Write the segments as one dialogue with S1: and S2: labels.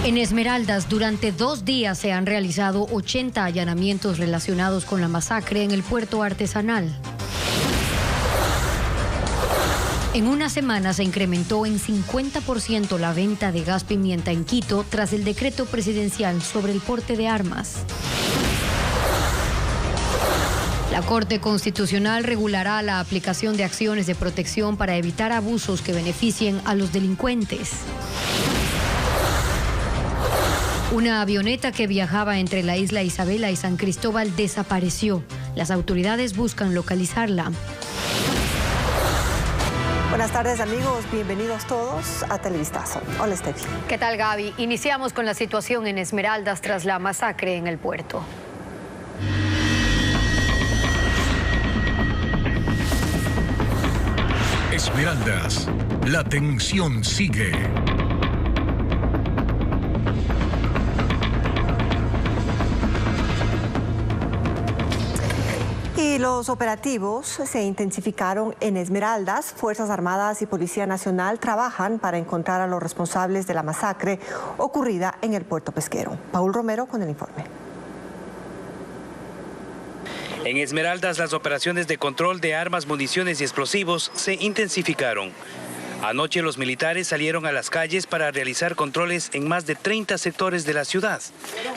S1: En Esmeraldas, durante 2 días se han realizado 80 allanamientos relacionados con la masacre en el puerto artesanal. En una semana se incrementó en 50% la venta de gas pimienta en Quito tras el decreto presidencial sobre el porte de armas. La Corte Constitucional regulará la aplicación de acciones de protección para evitar abusos que beneficien a los delincuentes. Una avioneta que viajaba entre la isla Isabela y San Cristóbal desapareció. Las autoridades buscan localizarla.
S2: Buenas tardes, amigos. Bienvenidos todos a Televistazo. Hola, Steffi.
S1: ¿Qué tal, Gaby? Iniciamos con la situación en Esmeraldas tras la masacre en el puerto.
S3: Esmeraldas, la tensión sigue.
S2: Y los operativos se intensificaron en Esmeraldas. Fuerzas Armadas y Policía Nacional trabajan para encontrar a los responsables de la masacre ocurrida en el puerto pesquero. Paul Romero con el informe.
S4: En Esmeraldas, las operaciones de control de armas, municiones y explosivos se intensificaron. Anoche los militares salieron a las calles para realizar controles en más de 30 sectores de la ciudad.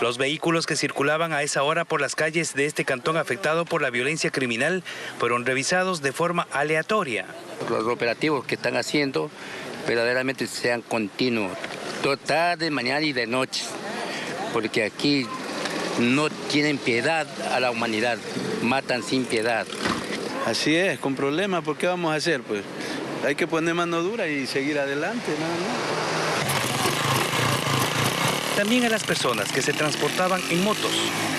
S4: Los vehículos que circulaban a esa hora por las calles de este cantón afectado por la violencia criminal fueron revisados de forma aleatoria.
S5: Los operativos que están haciendo verdaderamente sean continuos, tarde, mañana y de noche, porque aquí no tienen piedad a la humanidad, matan sin piedad.
S6: Así es, con problemas, ¿por qué vamos a hacer? Pues hay que poner mano dura y seguir adelante, nada más.
S4: También a las personas que se transportaban en motos,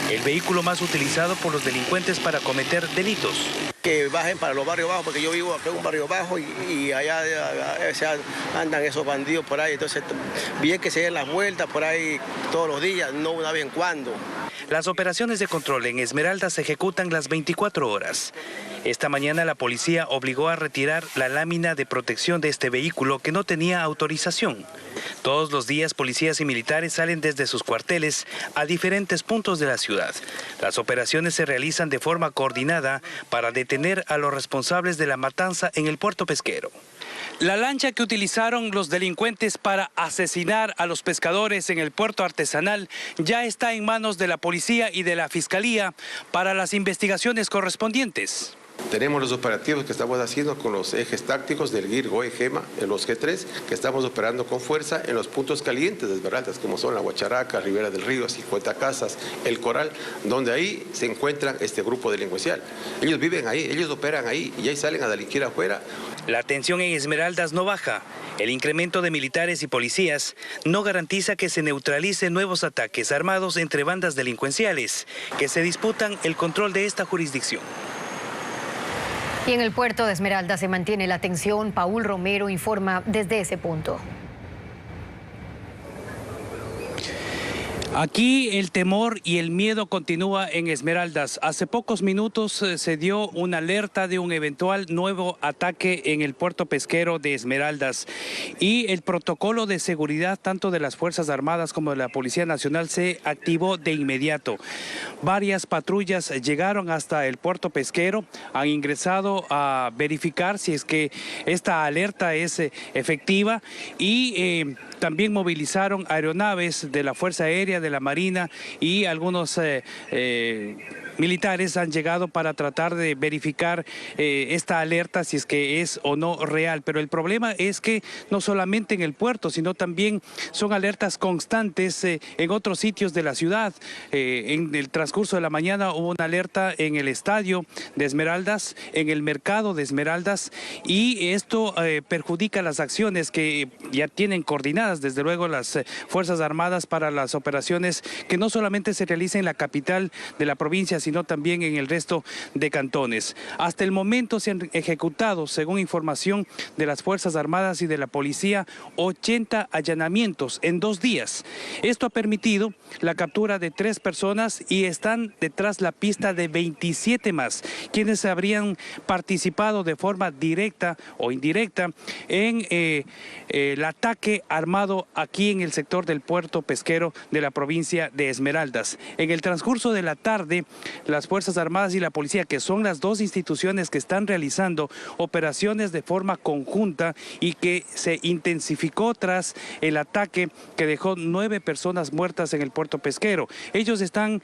S4: el vehículo más utilizado por los delincuentes para cometer delitos.
S7: Que bajen para los barrios bajos, porque yo vivo acá en un barrio bajo y allá andan esos bandidos por ahí. Entonces, bien que se den las vueltas por ahí todos los días, no una vez en cuando.
S4: Las operaciones de control en Esmeraldas se ejecutan las 24 horas. Esta mañana la policía obligó a retirar la lámina de protección de este vehículo que no tenía autorización. Todos los días policías y militares salen desde sus cuarteles a diferentes puntos de la ciudad. Las operaciones se realizan de forma coordinada para detener a los responsables de la matanza en el puerto pesquero. La lancha que utilizaron los delincuentes para asesinar a los pescadores en el puerto artesanal ya está en manos de la policía y de la fiscalía para las investigaciones correspondientes.
S8: Tenemos los operativos que estamos haciendo con los ejes tácticos del GIR, GOE, GEMA, en los G3, que estamos operando con fuerza en los puntos calientes de Esmeraldas, como son la Guacharaca, Ribera del Río, 50 Casas, El Coral, donde ahí se encuentran este grupo delincuencial. Ellos viven ahí, ellos operan ahí y ahí salen a delinquir afuera.
S4: La tensión en Esmeraldas no baja. El incremento de militares y policías no garantiza que se neutralicen nuevos ataques armados entre bandas delincuenciales que se disputan el control de esta jurisdicción.
S1: Y en el puerto de Esmeraldas se mantiene la tensión. Paul Romero informa desde ese punto.
S4: Aquí el temor y el miedo continúa en Esmeraldas. Hace pocos minutos se dio una alerta de un eventual nuevo ataque en el puerto pesquero de Esmeraldas. Y el protocolo de seguridad tanto de las Fuerzas Armadas como de la Policía Nacional se activó de inmediato. Varias patrullas llegaron hasta el puerto pesquero, han ingresado a verificar si es que esta alerta es efectiva y también movilizaron aeronaves de la Fuerza Aérea, de la Marina y algunos militares han llegado para tratar de verificar esta alerta si es que es o no real. Pero el problema es que no solamente en el puerto, sino también son alertas constantes en otros sitios de la ciudad. En el transcurso de la mañana hubo una alerta en el estadio de Esmeraldas, en el mercado de Esmeraldas, y esto perjudica las acciones que ya tienen coordinadas desde luego las Fuerzas Armadas para las operaciones que no solamente se realizan en la capital de la provincia, sino también en el resto de cantones. Hasta el momento se han ejecutado, según información de las Fuerzas Armadas y de la Policía, 80 allanamientos en 2 días. Esto ha permitido la captura de 3 personas y están detrás la pista de 27 más, quienes habrían participado de forma directa o indirecta en el ataque armado aquí en el sector del puerto pesquero de la provincia de Esmeraldas. En el transcurso de la tarde, las Fuerzas Armadas y la Policía, que son las 2 instituciones que están realizando operaciones de forma conjunta y que se intensificó tras el ataque que dejó 9 personas muertas en el puerto pesquero. Ellos están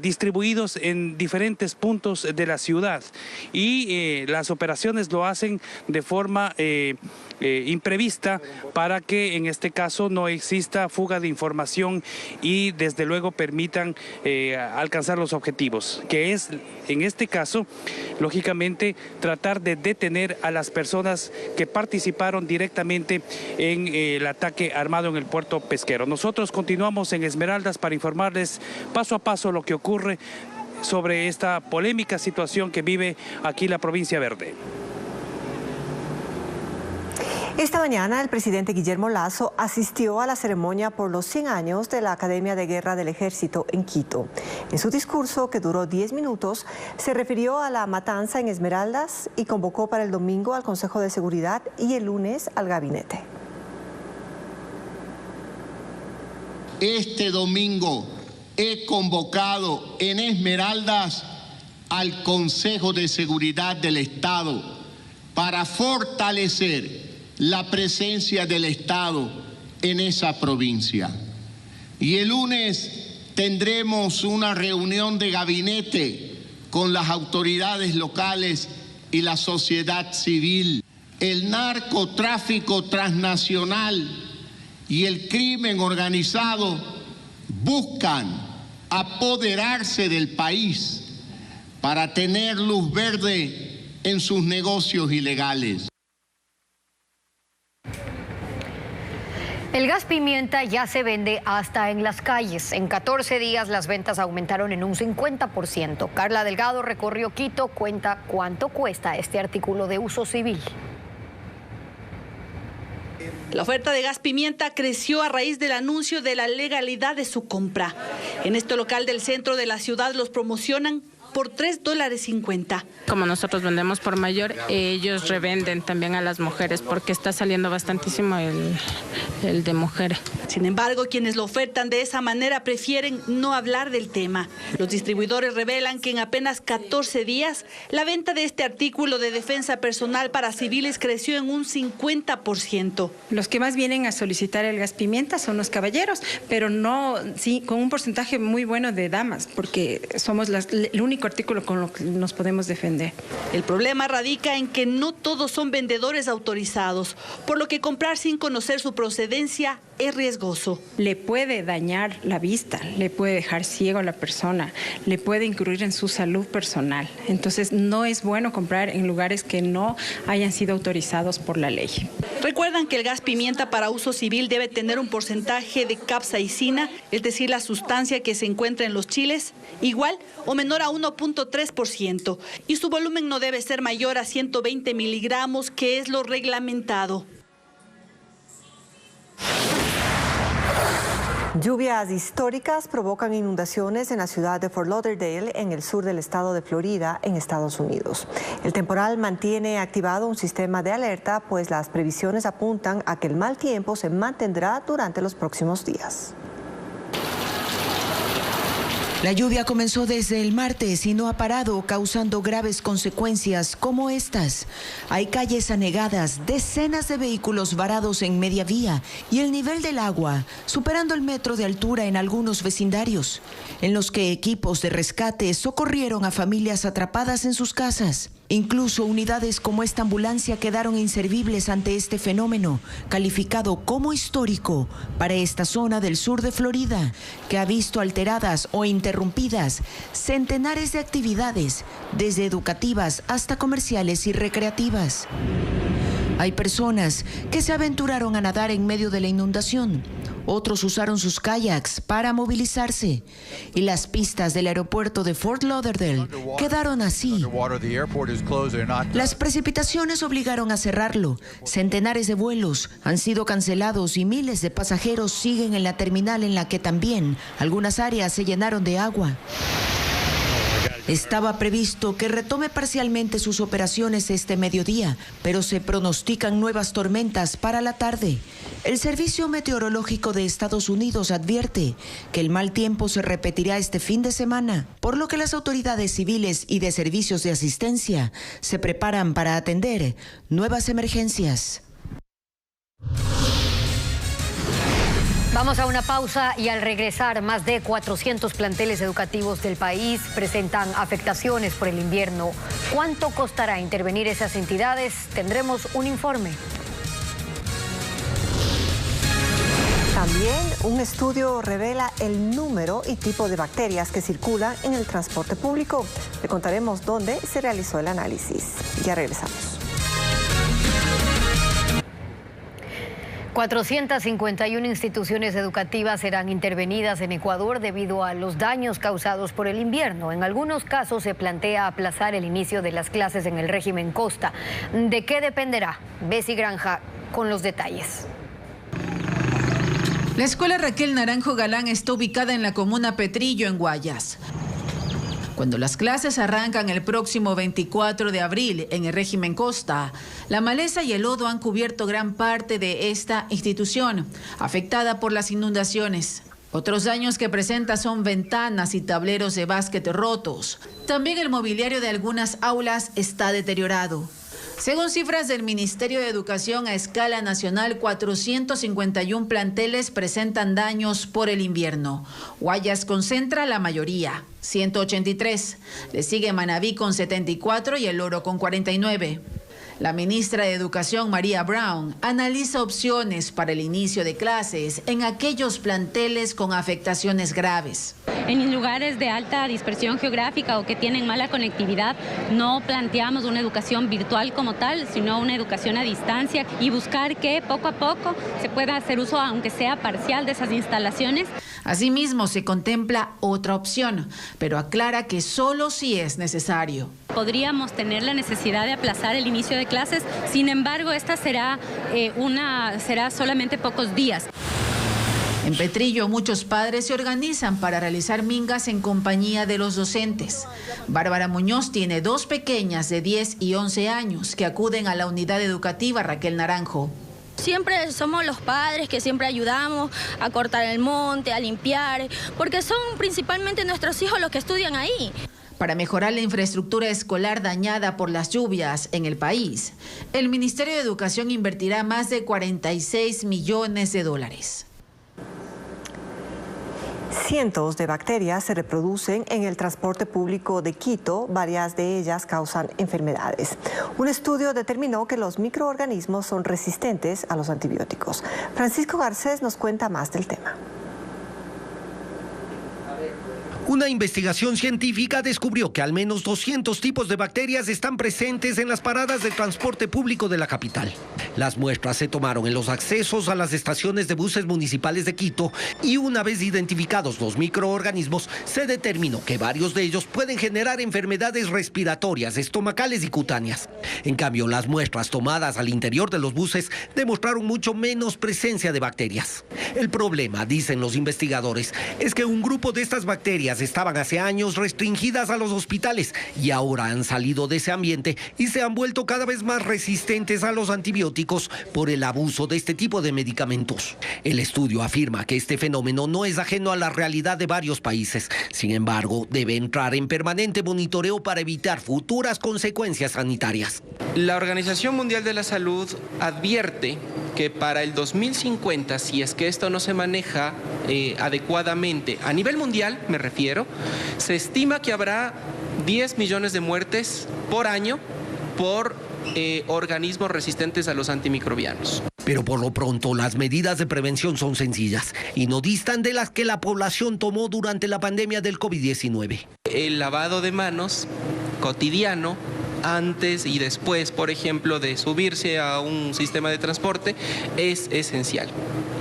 S4: distribuidos en diferentes puntos de la ciudad y las operaciones lo hacen de forma imprevista para que en este caso no exista fuga de información y desde luego permitan alcanzar los objetivos, que es en este caso lógicamente tratar de detener a las personas que participaron directamente en el ataque armado en el puerto pesquero. Nosotros continuamos en Esmeraldas para informarles paso a paso lo que ocurre sobre esta polémica situación que vive aquí la provincia verde.
S2: Esta mañana el presidente Guillermo Lasso asistió a la ceremonia por los 100 años de la Academia de Guerra del Ejército en Quito. En su discurso, que duró 10 minutos, se refirió a la matanza en Esmeraldas y convocó para el domingo al Consejo de Seguridad y el lunes al gabinete.
S9: Este domingo he convocado en Esmeraldas al Consejo de Seguridad del Estado para fortalecer la presencia del Estado en esa provincia. Y el lunes tendremos una reunión de gabinete con las autoridades locales y la sociedad civil. El narcotráfico transnacional y el crimen organizado buscan apoderarse del país para tener luz verde en sus negocios ilegales.
S1: El gas pimienta ya se vende hasta en las calles. En 14 días las ventas aumentaron en un 50%. Carla Delgado recorrió Quito, cuenta cuánto cuesta este artículo de uso civil.
S10: La oferta de gas pimienta creció a raíz del anuncio de la legalidad de su compra. En este local del centro de la ciudad los promocionan por $3.50.
S11: Como nosotros vendemos por mayor, ellos revenden también a las mujeres porque está saliendo bastantísimo el de mujer.
S10: Sin embargo, quienes lo ofertan de esa manera prefieren no hablar del tema. Los distribuidores revelan que en apenas 14 días la venta de este artículo de defensa personal para civiles creció en un 50%.
S12: Los que más vienen a solicitar el gas pimienta son los caballeros, pero no, sí, con un porcentaje muy bueno de damas, porque somos el único artículo con lo que nos podemos defender.
S10: El problema radica en que no todos son vendedores autorizados, por lo que comprar sin conocer su procedencia es riesgoso.
S12: Le puede dañar la vista, le puede dejar ciego a la persona, le puede incurrir en su salud personal. Entonces no es bueno comprar en lugares que no hayan sido autorizados por la ley.
S10: Recuerdan que el gas pimienta para uso civil debe tener un porcentaje de capsaicina, es decir, la sustancia que se encuentra en los chiles, igual o menor a 1.3%, y su volumen no debe ser mayor a 120 miligramos, que es lo reglamentado.
S2: Lluvias históricas provocan inundaciones en la ciudad de Fort Lauderdale, en el sur del estado de Florida, en Estados Unidos. El temporal mantiene activado un sistema de alerta, pues las previsiones apuntan a que el mal tiempo se mantendrá durante los próximos días.
S13: La lluvia comenzó desde el martes y no ha parado, causando graves consecuencias como estas. Hay calles anegadas, decenas de vehículos varados en media vía y el nivel del agua superando el metro de altura en algunos vecindarios, en los que equipos de rescate socorrieron a familias atrapadas en sus casas. Incluso unidades como esta ambulancia quedaron inservibles ante este fenómeno, calificado como histórico para esta zona del sur de Florida, que ha visto alteradas o interrumpidas centenares de actividades, desde educativas hasta comerciales y recreativas. Hay personas que se aventuraron a nadar en medio de la inundación. Otros usaron sus kayaks para movilizarse. Y las pistas del aeropuerto de Fort Lauderdale quedaron así. Las precipitaciones obligaron a cerrarlo. Centenares de vuelos han sido cancelados y miles de pasajeros siguen en la terminal, en la que también algunas áreas se llenaron de agua. Estaba previsto que retome parcialmente sus operaciones este mediodía, pero se pronostican nuevas tormentas para la tarde. El Servicio Meteorológico de Estados Unidos advierte que el mal tiempo se repetirá este fin de semana, por lo que las autoridades civiles y de servicios de asistencia se preparan para atender nuevas emergencias.
S1: Vamos a una pausa y al regresar, más de 400 planteles educativos del país presentan afectaciones por el invierno. ¿Cuánto costará intervenir esas entidades? Tendremos un informe.
S2: También un estudio revela el número y tipo de bacterias que circulan en el transporte público. Le contaremos dónde se realizó el análisis. Ya regresamos.
S1: 451 instituciones educativas serán intervenidas en Ecuador debido a los daños causados por el invierno. En algunos casos se plantea aplazar el inicio de las clases en el régimen Costa. ¿De qué dependerá? Bessie Granja con los detalles.
S14: La escuela Raquel Naranjo Galán está ubicada en la comuna Petrillo, en Guayas. Cuando las clases arrancan el próximo 24 de abril en el régimen Costa, la maleza y el lodo han cubierto gran parte de esta institución, afectada por las inundaciones. Otros daños que presenta son ventanas y tableros de básquet rotos. También el mobiliario de algunas aulas está deteriorado. Según cifras del Ministerio de Educación a escala nacional, 451 planteles presentan daños por el invierno. Guayas concentra la mayoría, 183. Le sigue Manabí con 74 y El Oro con 49. La ministra de Educación, María Brown, analiza opciones para el inicio de clases en aquellos planteles con afectaciones graves.
S15: En lugares de alta dispersión geográfica o que tienen mala conectividad, no planteamos una educación virtual como tal, sino una educación a distancia y buscar que poco a poco se pueda hacer uso, aunque sea parcial, de esas instalaciones.
S14: Asimismo, se contempla otra opción, pero aclara que solo si es necesario.
S15: Podríamos tener la necesidad de aplazar el inicio de clases, sin embargo, esta será solamente pocos días.
S14: En Petrillo, muchos padres se organizan para realizar mingas en compañía de los docentes. Bárbara Muñoz tiene 2 pequeñas de 10 y 11 años que acuden a la unidad educativa Raquel Naranjo.
S16: Siempre somos los padres que siempre ayudamos a cortar el monte, a limpiar, porque son principalmente nuestros hijos los que estudian ahí.
S14: Para mejorar la infraestructura escolar dañada por las lluvias en el país, el Ministerio de Educación invertirá más de $46 millones.
S2: Cientos de bacterias se reproducen en el transporte público de Quito. Varias de ellas causan enfermedades. Un estudio determinó que los microorganismos son resistentes a los antibióticos. Francisco Garcés nos cuenta más del tema.
S17: Una investigación científica descubrió que al menos 200 tipos de bacterias están presentes en las paradas de transporte público de la capital. Las muestras se tomaron en los accesos a las estaciones de buses municipales de Quito y una vez identificados los microorganismos, se determinó que varios de ellos pueden generar enfermedades respiratorias, estomacales y cutáneas. En cambio, las muestras tomadas al interior de los buses demostraron mucho menos presencia de bacterias. El problema, dicen los investigadores, es que un grupo de estas bacterias estaban hace años restringidas a los hospitales y ahora han salido de ese ambiente y se han vuelto cada vez más resistentes a los antibióticos por el abuso de este tipo de medicamentos. El estudio afirma que este fenómeno no es ajeno a la realidad de varios países. Sin embargo, debe entrar en permanente monitoreo para evitar futuras consecuencias sanitarias.
S18: La Organización Mundial de la Salud advierte que para el 2050, si es que esto no se maneja adecuadamente, a nivel mundial me refiero, se estima que habrá 10 millones de muertes por año por organismos resistentes a los antimicrobianos.
S17: Pero por lo pronto las medidas de prevención son sencillas y no distan de las que la población tomó durante la pandemia del COVID-19.
S18: El lavado de manos cotidiano antes y después, por ejemplo, de subirse a un sistema de transporte, es esencial.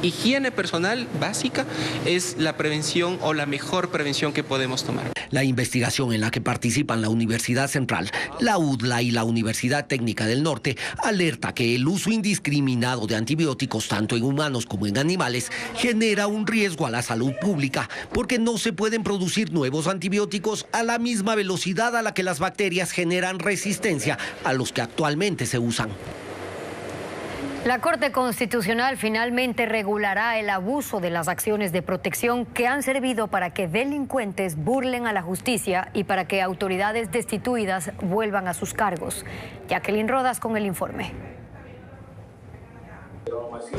S18: Higiene personal básica es la prevención o la mejor prevención que podemos tomar.
S17: La investigación en la que participan la Universidad Central, la UDLA y la Universidad Técnica del Norte alerta que el uso indiscriminado de antibióticos tanto en humanos como en animales genera un riesgo a la salud pública porque no se pueden producir nuevos antibióticos a la misma velocidad a la que las bacterias generan resistencia a los que actualmente se usan.
S1: La Corte Constitucional finalmente regulará el abuso de las acciones de protección que han servido para que delincuentes burlen a la justicia y para que autoridades destituidas vuelvan a sus cargos. Jacqueline Rodas con el informe.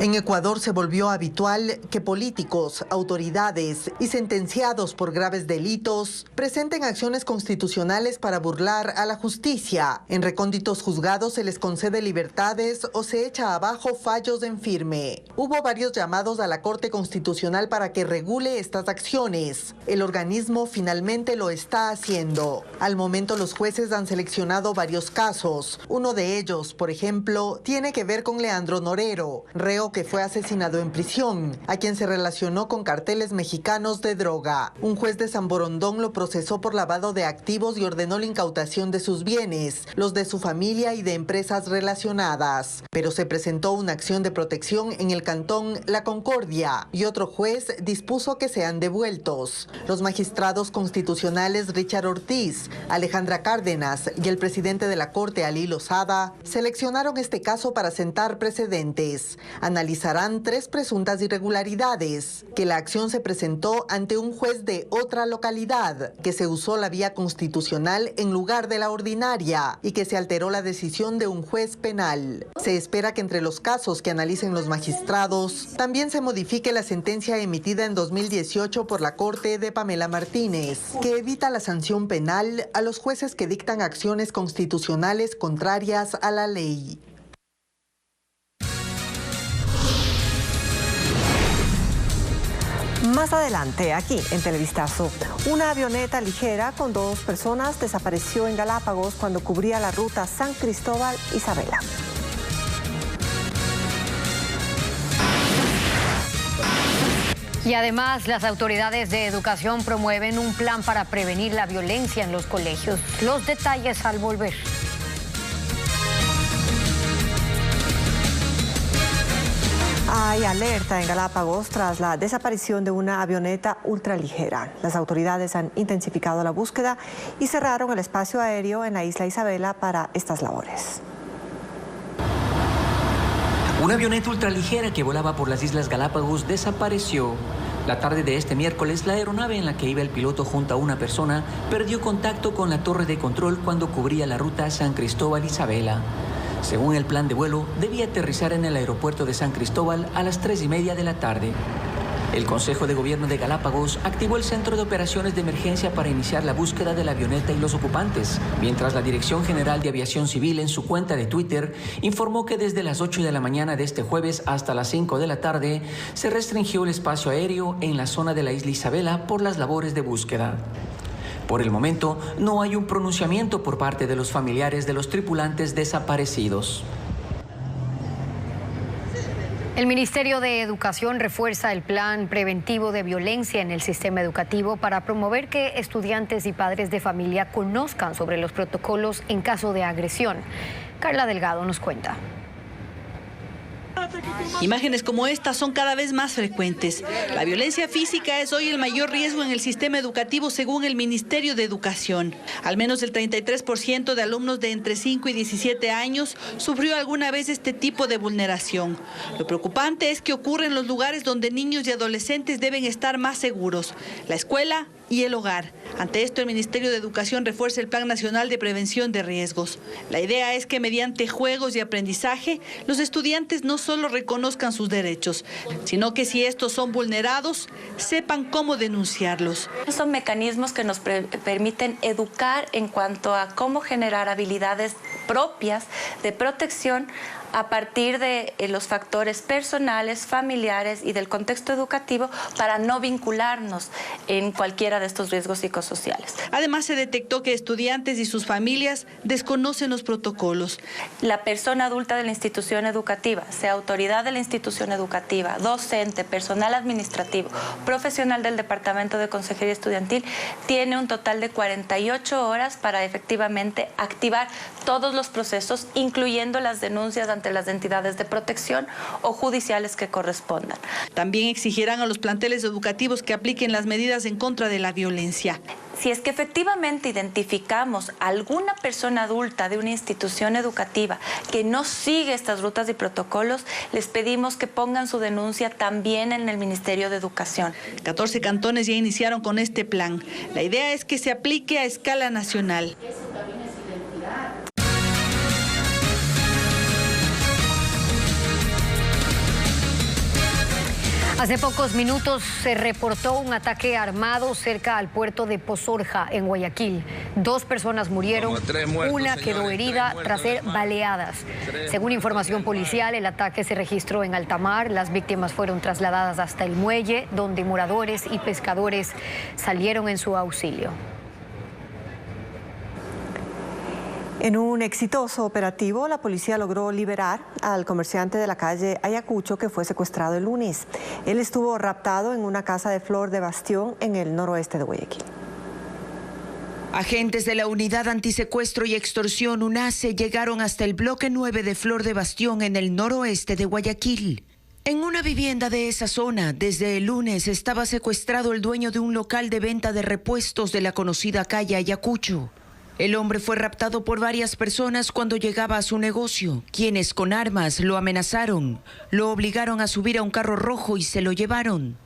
S19: En Ecuador se volvió habitual que políticos, autoridades y sentenciados por graves delitos presenten acciones constitucionales para burlar a la justicia. En recónditos juzgados se les concede libertades o se echa abajo fallos en firme. Hubo varios llamados a la Corte Constitucional para que regule estas acciones. El organismo finalmente lo está haciendo. Al momento los jueces han seleccionado varios casos. Uno de ellos, por ejemplo, tiene que ver con Leandro Norero, reo que fue asesinado en prisión, a quien se relacionó con carteles mexicanos de droga. Un juez de San Borondón lo procesó por lavado de activos y ordenó la incautación de sus bienes, los de su familia y de empresas relacionadas. Pero se presentó una acción de protección en el cantón La Concordia y otro juez dispuso que sean devueltos. Los magistrados constitucionales Richard Ortiz, Alejandra Cárdenas y el presidente de la Corte, Alí Lozada, seleccionaron este caso para sentar precedentes. Analizarán 3 presuntas irregularidades, que la acción se presentó ante un juez de otra localidad, que se usó la vía constitucional en lugar de la ordinaria y que se alteró la decisión de un juez penal. Se espera que entre los casos que analicen los magistrados también se modifique la sentencia emitida en 2018 por la Corte de Pamela Martínez, que evita la sanción penal a los jueces que dictan acciones constitucionales contrarias a la ley.
S2: Más adelante, aquí en Televistazo, una avioneta ligera con 2 personas desapareció en Galápagos cuando cubría la ruta San Cristóbal-Isabela.
S1: Y además, las autoridades de educación promueven un plan para prevenir la violencia en los colegios. Los detalles al volver.
S2: Hay alerta en Galápagos tras la desaparición de una avioneta ultraligera. Las autoridades han intensificado la búsqueda y cerraron el espacio aéreo en la isla Isabela para estas labores.
S20: Una avioneta ultraligera que volaba por las Islas Galápagos desapareció. La tarde de este miércoles, la aeronave en la que iba el piloto junto a una persona perdió contacto con la torre de control cuando cubría la ruta San Cristóbal-Isabela. Según el plan de vuelo, debía aterrizar en el aeropuerto de San Cristóbal a las 3:30 de la tarde. El Consejo de Gobierno de Galápagos activó el Centro de Operaciones de Emergencia para iniciar la búsqueda de la avioneta y los ocupantes, mientras la Dirección General de Aviación Civil en su cuenta de Twitter informó que desde las 8 de la mañana de este jueves hasta las 5 de la tarde se restringió el espacio aéreo en la zona de la isla Isabela por las labores de búsqueda. Por el momento, no hay un pronunciamiento por parte de los familiares de los tripulantes desaparecidos.
S1: El Ministerio de Educación refuerza el plan preventivo de violencia en el sistema educativo para promover que estudiantes y padres de familia conozcan sobre los protocolos en caso de agresión. Carla Delgado nos cuenta.
S10: Imágenes como estas son cada vez más frecuentes. La violencia física es hoy el mayor riesgo en el sistema educativo según el Ministerio de Educación. Al menos el 33% de alumnos de entre 5 y 17 años sufrió alguna vez este tipo de vulneración. Lo preocupante es que ocurre en los lugares donde niños y adolescentes deben estar más seguros: la escuela y el hogar. Ante esto, el Ministerio de Educación refuerza el Plan Nacional de Prevención de Riesgos. La idea es que mediante juegos y aprendizaje, los estudiantes no solo reconozcan sus derechos, sino que si estos son vulnerados, sepan cómo denunciarlos.
S21: Son mecanismos que nos permiten educar en cuanto a cómo generar habilidades propias de protección a partir de los factores personales, familiares y del contexto educativo para no vincularnos en cualquiera de estos riesgos psicosociales.
S10: Además, se detectó que estudiantes y sus familias desconocen los protocolos.
S21: La persona adulta de la institución educativa, sea autoridad de la institución educativa, docente, personal administrativo, profesional del Departamento de Consejería Estudiantil, tiene un total de 48 horas para efectivamente activar todos los procesos, incluyendo las denuncias ante las entidades de protección o judiciales que correspondan.
S10: También exigirán a los planteles educativos que apliquen las medidas en contra de la violencia.
S21: Si es que efectivamente identificamos a alguna persona adulta de una institución educativa que no sigue estas rutas y protocolos, les pedimos que pongan su denuncia también en el Ministerio de Educación.
S10: 14 cantones ya iniciaron con este plan. La idea es que se aplique a escala nacional.
S1: Hace pocos minutos se reportó un ataque armado cerca al puerto de Pozorja, en Guayaquil. 2 personas murieron, una quedó herida tras ser baleadas. Según información policial, el ataque se registró en alta mar. Las víctimas fueron trasladadas hasta el muelle, donde moradores y pescadores salieron en su auxilio.
S2: En un exitoso operativo, la policía logró liberar al comerciante de la calle Ayacucho que fue secuestrado el lunes. Él estuvo raptado en una casa de Flor de Bastión en el noroeste de Guayaquil.
S13: Agentes de la Unidad Antisecuestro y Extorsión UNACE llegaron hasta el bloque 9 de Flor de Bastión en el noroeste de Guayaquil. En una vivienda de esa zona, desde el lunes estaba secuestrado el dueño de un local de venta de repuestos de la conocida calle Ayacucho. El hombre fue raptado por varias personas cuando llegaba a su negocio, quienes con armas lo amenazaron, lo obligaron a subir a un carro rojo y se lo llevaron.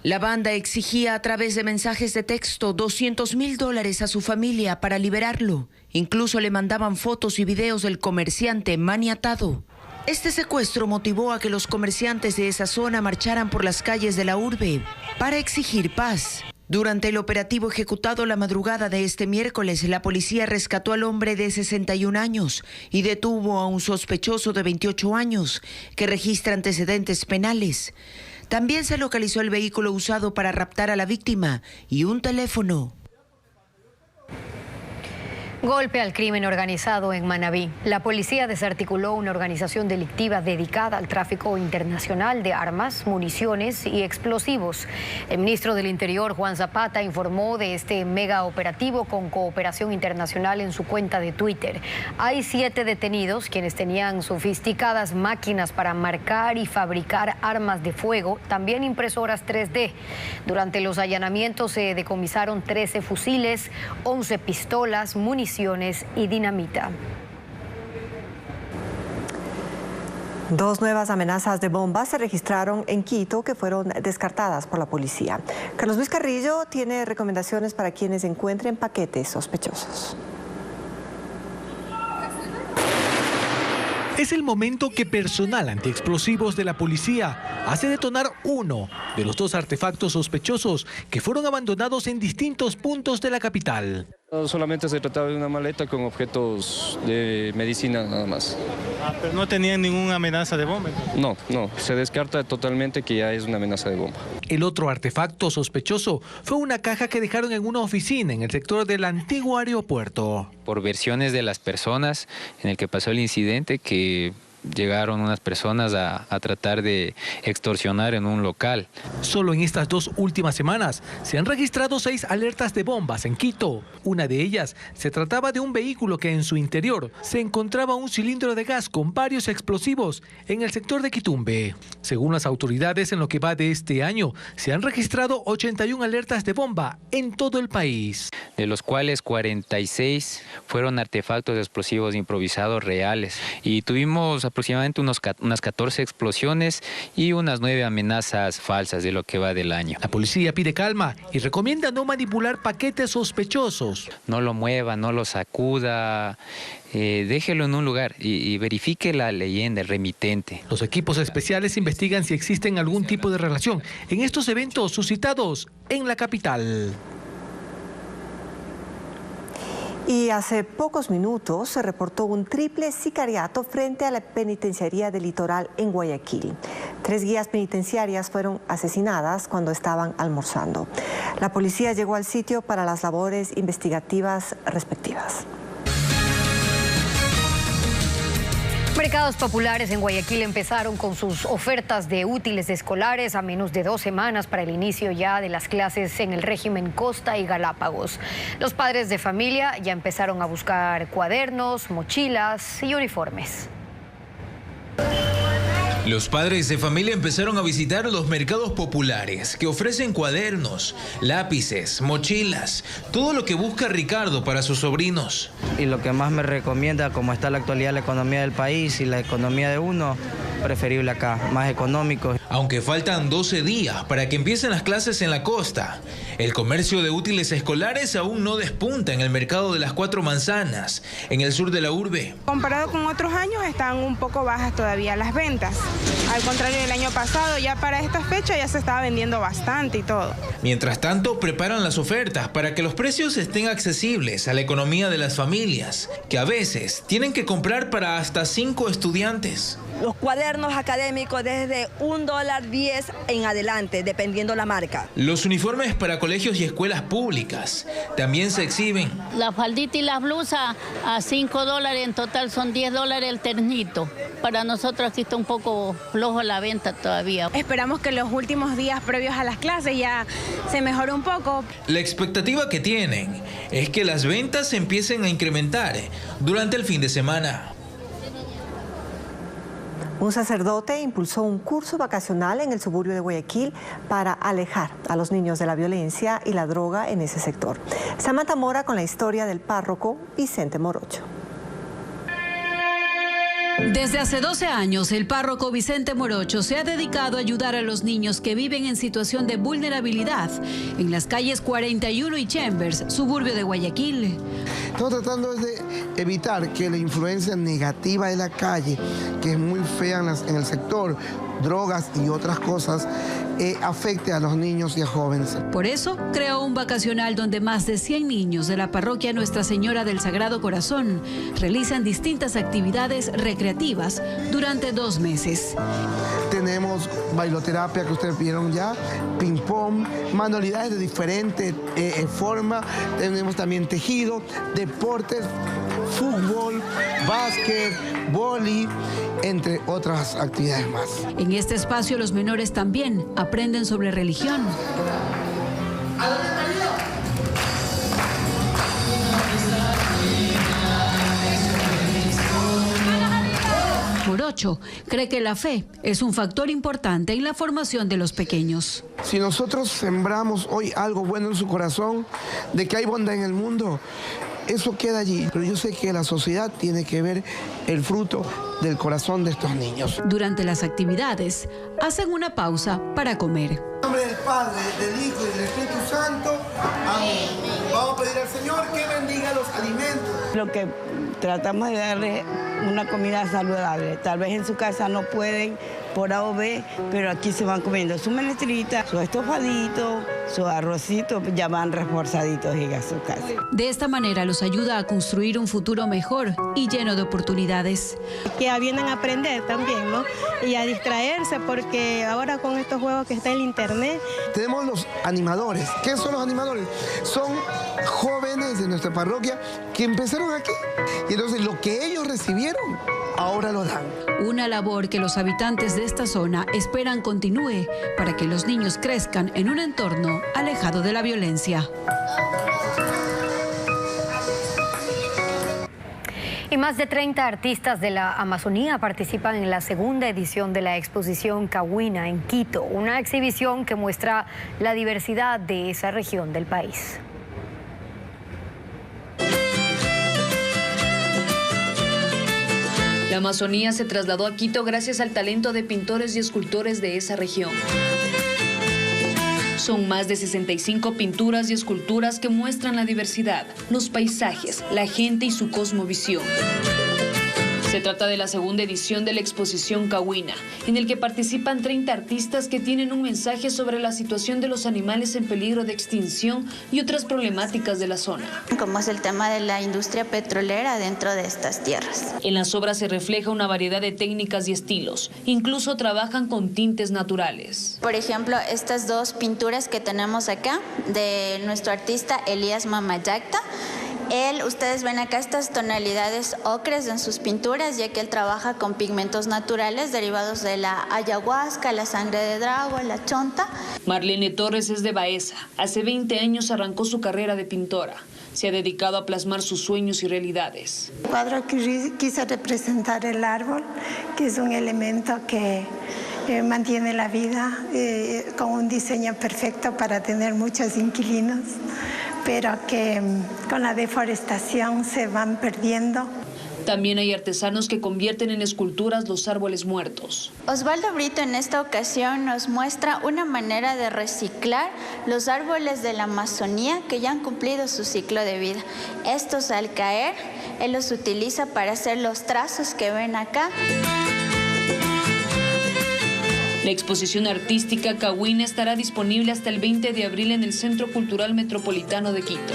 S13: La banda exigía a través de mensajes de texto $200,000 a su familia para liberarlo. Incluso le mandaban fotos y videos del comerciante maniatado. Este secuestro motivó a que los comerciantes de esa zona marcharan por las calles de la urbe para exigir paz. Durante el operativo ejecutado la madrugada de este miércoles, la policía rescató al hombre de 61 años y detuvo a un sospechoso de 28 años que registra antecedentes penales. También se localizó el vehículo usado para raptar a la víctima y un teléfono.
S1: Golpe al crimen organizado en Manabí. La policía desarticuló una organización delictiva dedicada al tráfico internacional de armas, municiones y explosivos. El ministro del Interior, Juan Zapata, informó de este mega operativo con cooperación internacional en su cuenta de Twitter. Hay 7 detenidos quienes tenían sofisticadas máquinas para marcar y fabricar armas de fuego, también impresoras 3D. Durante los allanamientos se decomisaron 13 fusiles, 11 pistolas, municiones y dinamita.
S2: 2 nuevas amenazas de bomba se registraron en Quito que fueron descartadas por la policía. Carlos Luis Carrillo tiene recomendaciones para quienes encuentren paquetes sospechosos.
S3: Es el momento que personal antiexplosivos de la policía hace detonar uno de los 2 artefactos sospechosos que fueron abandonados en distintos puntos de la capital.
S22: Solamente se trataba de una maleta con objetos de medicina nada más.
S3: ¿Pero no tenían ninguna amenaza de bomba?
S22: No, se descarta totalmente que ya es una amenaza de bomba.
S3: El otro artefacto sospechoso fue una caja que dejaron en una oficina en el sector del antiguo aeropuerto.
S23: Por versiones de las personas en el que pasó el incidente, que llegaron unas personas a tratar de extorsionar en un local.
S3: Solo en estas 2 últimas semanas se han registrado 6 alertas de bombas en Quito. Una de ellas se trataba de un vehículo que en su interior se encontraba un cilindro de gas con varios explosivos en el sector de Quitumbe. Según las autoridades, en lo que va de este año, se han registrado 81 alertas de bomba en todo el país.
S23: De los cuales 46 fueron artefactos explosivos improvisados reales. Y tuvimos aproximadamente unas 14 explosiones y unas 9 amenazas falsas de lo que va del año.
S3: La policía pide calma y recomienda no manipular paquetes sospechosos.
S23: No lo mueva, no lo sacuda, déjelo en un lugar y verifique la leyenda, el remitente.
S3: Los equipos especiales investigan si existen algún tipo de relación en estos eventos suscitados en la capital.
S2: Y hace pocos minutos se reportó un triple sicariato frente a la penitenciaría del Litoral en Guayaquil. 3 guías penitenciarias fueron asesinadas cuando estaban almorzando. La policía llegó al sitio para las labores investigativas respectivas.
S1: Mercados populares en Guayaquil empezaron con sus ofertas de útiles escolares a menos de 2 semanas para el inicio ya de las clases en el régimen Costa y Galápagos. Los padres de familia ya empezaron a buscar cuadernos, mochilas y uniformes.
S5: Los padres de familia empezaron a visitar los mercados populares que ofrecen cuadernos, lápices, mochilas, todo lo que busca Ricardo para sus sobrinos.
S6: Y lo que más me recomienda, como está la actualidad la economía del país y la economía de uno, preferible acá, más económico.
S5: Aunque faltan 12 días para que empiecen las clases en la costa, el comercio de útiles escolares aún no despunta en el mercado de las 4 Manzanas, en el sur de la urbe.
S7: Comparado con otros años, están un poco bajas todavía las ventas. Al contrario del año pasado, ya para esta fecha ya se estaba vendiendo bastante y todo.
S5: Mientras tanto, preparan las ofertas para que los precios estén accesibles a la economía de las familias, que a veces tienen que comprar para hasta 5 estudiantes.
S24: Los cuadernos académicos desde $1.10 en adelante, dependiendo la marca.
S5: Los uniformes para colegios y escuelas públicas también se exhiben.
S25: La faldita y las blusas a $5, en total son $10 el ternito. Para nosotros aquí está un poco flojo la venta todavía.
S7: Esperamos que los últimos días previos a las clases ya se mejore un poco.
S5: La expectativa que tienen es que las ventas empiecen a incrementar durante el fin de semana.
S2: Un sacerdote impulsó un curso vacacional en el suburbio de Guayaquil para alejar a los niños de la violencia y la droga en ese sector. Samantha Mora con la historia del párroco Vicente Morocho.
S26: Desde hace 12 años, el párroco Vicente Morocho se ha dedicado a ayudar a los niños que viven en situación de vulnerabilidad en las calles 41 y Chambers, suburbio de Guayaquil.
S27: Estamos tratando de evitar que la influencia negativa de la calle, que es muy fea en el sector, drogas y otras cosas, afecte a los niños y a jóvenes.
S26: Por eso, creó un vacacional donde más de 100 niños de la parroquia Nuestra Señora del Sagrado Corazón realizan distintas actividades recreativas durante 2 meses.
S27: Tenemos bailoterapia que ustedes vieron ya, ping-pong, manualidades de diferentes formas. Tenemos también tejido, deportes, fútbol, básquet, vóley, entre otras actividades más.
S26: En este espacio los menores también aprenden sobre religión. Morocho cree que la fe es un factor importante en la formación de los pequeños.
S27: Si nosotros sembramos hoy algo bueno en su corazón, de que hay bondad en el mundo, eso queda allí. Pero yo sé que la sociedad tiene que ver el fruto del corazón de estos niños.
S26: Durante las actividades, hacen una pausa para comer.
S27: En nombre del Padre, del Hijo y del Espíritu Santo, amén. Vamos a pedir al Señor que bendiga los alimentos.
S28: Lo que tratamos de darle una comida saludable. Tal vez en su casa no pueden por A o B, pero aquí se van comiendo su menestrita, su estofadito, su arrocito, ya van reforzaditos y a su casa.
S26: De esta manera los ayuda a construir un futuro mejor y lleno de oportunidades.
S7: Que vienen a aprender también, ¿no? Y a distraerse, porque ahora con estos juegos que está en el internet.
S27: Tenemos los animadores. ¿Qué son los animadores? Son jóvenes de nuestra parroquia que empezaron aquí. Y entonces lo que ellos recibieron, ahora lo dan.
S26: Una labor que los habitantes de esta zona esperan continúe para que los niños crezcan en un entorno alejado de la violencia.
S1: Y más de 30 artistas de la Amazonía participan en la segunda edición de la exposición Cahuina en Quito, una exhibición que muestra la diversidad de esa región del país.
S29: La Amazonía se trasladó a Quito gracias al talento de pintores y escultores de esa región. Son más de 65 pinturas y esculturas que muestran la diversidad, los paisajes, la gente y su cosmovisión. Se trata de la segunda edición de la exposición Cahuina, en el que participan 30 artistas que tienen un mensaje sobre la situación de los animales en peligro de extinción y otras problemáticas de la zona.
S4: Como es el tema de la industria petrolera dentro de estas tierras.
S29: En las obras se refleja una variedad de técnicas y estilos, incluso trabajan con tintes naturales.
S4: Por ejemplo, estas dos pinturas que tenemos acá de nuestro artista Elías Mamayacta. Ustedes ven acá estas tonalidades ocres en sus pinturas, ya que él trabaja con pigmentos naturales derivados de la ayahuasca, la sangre de drago, la chonta.
S29: Marlene Torres es de Baeza. Hace 20 años arrancó su carrera de pintora. Se ha dedicado a plasmar sus sueños y realidades.
S8: El cuadro que quise representar el árbol, que es un elemento que mantiene la vida con un diseño perfecto para tener muchos inquilinos, pero que con la deforestación se van perdiendo.
S29: También hay artesanos que convierten en esculturas los árboles muertos.
S4: Osvaldo Brito en esta ocasión nos muestra una manera de reciclar los árboles de la Amazonía que ya han cumplido su ciclo de vida. Estos al caer, él los utiliza para hacer los trazos que ven acá.
S29: La exposición artística Cahuina estará disponible hasta el 20 de abril en el Centro Cultural Metropolitano de Quito.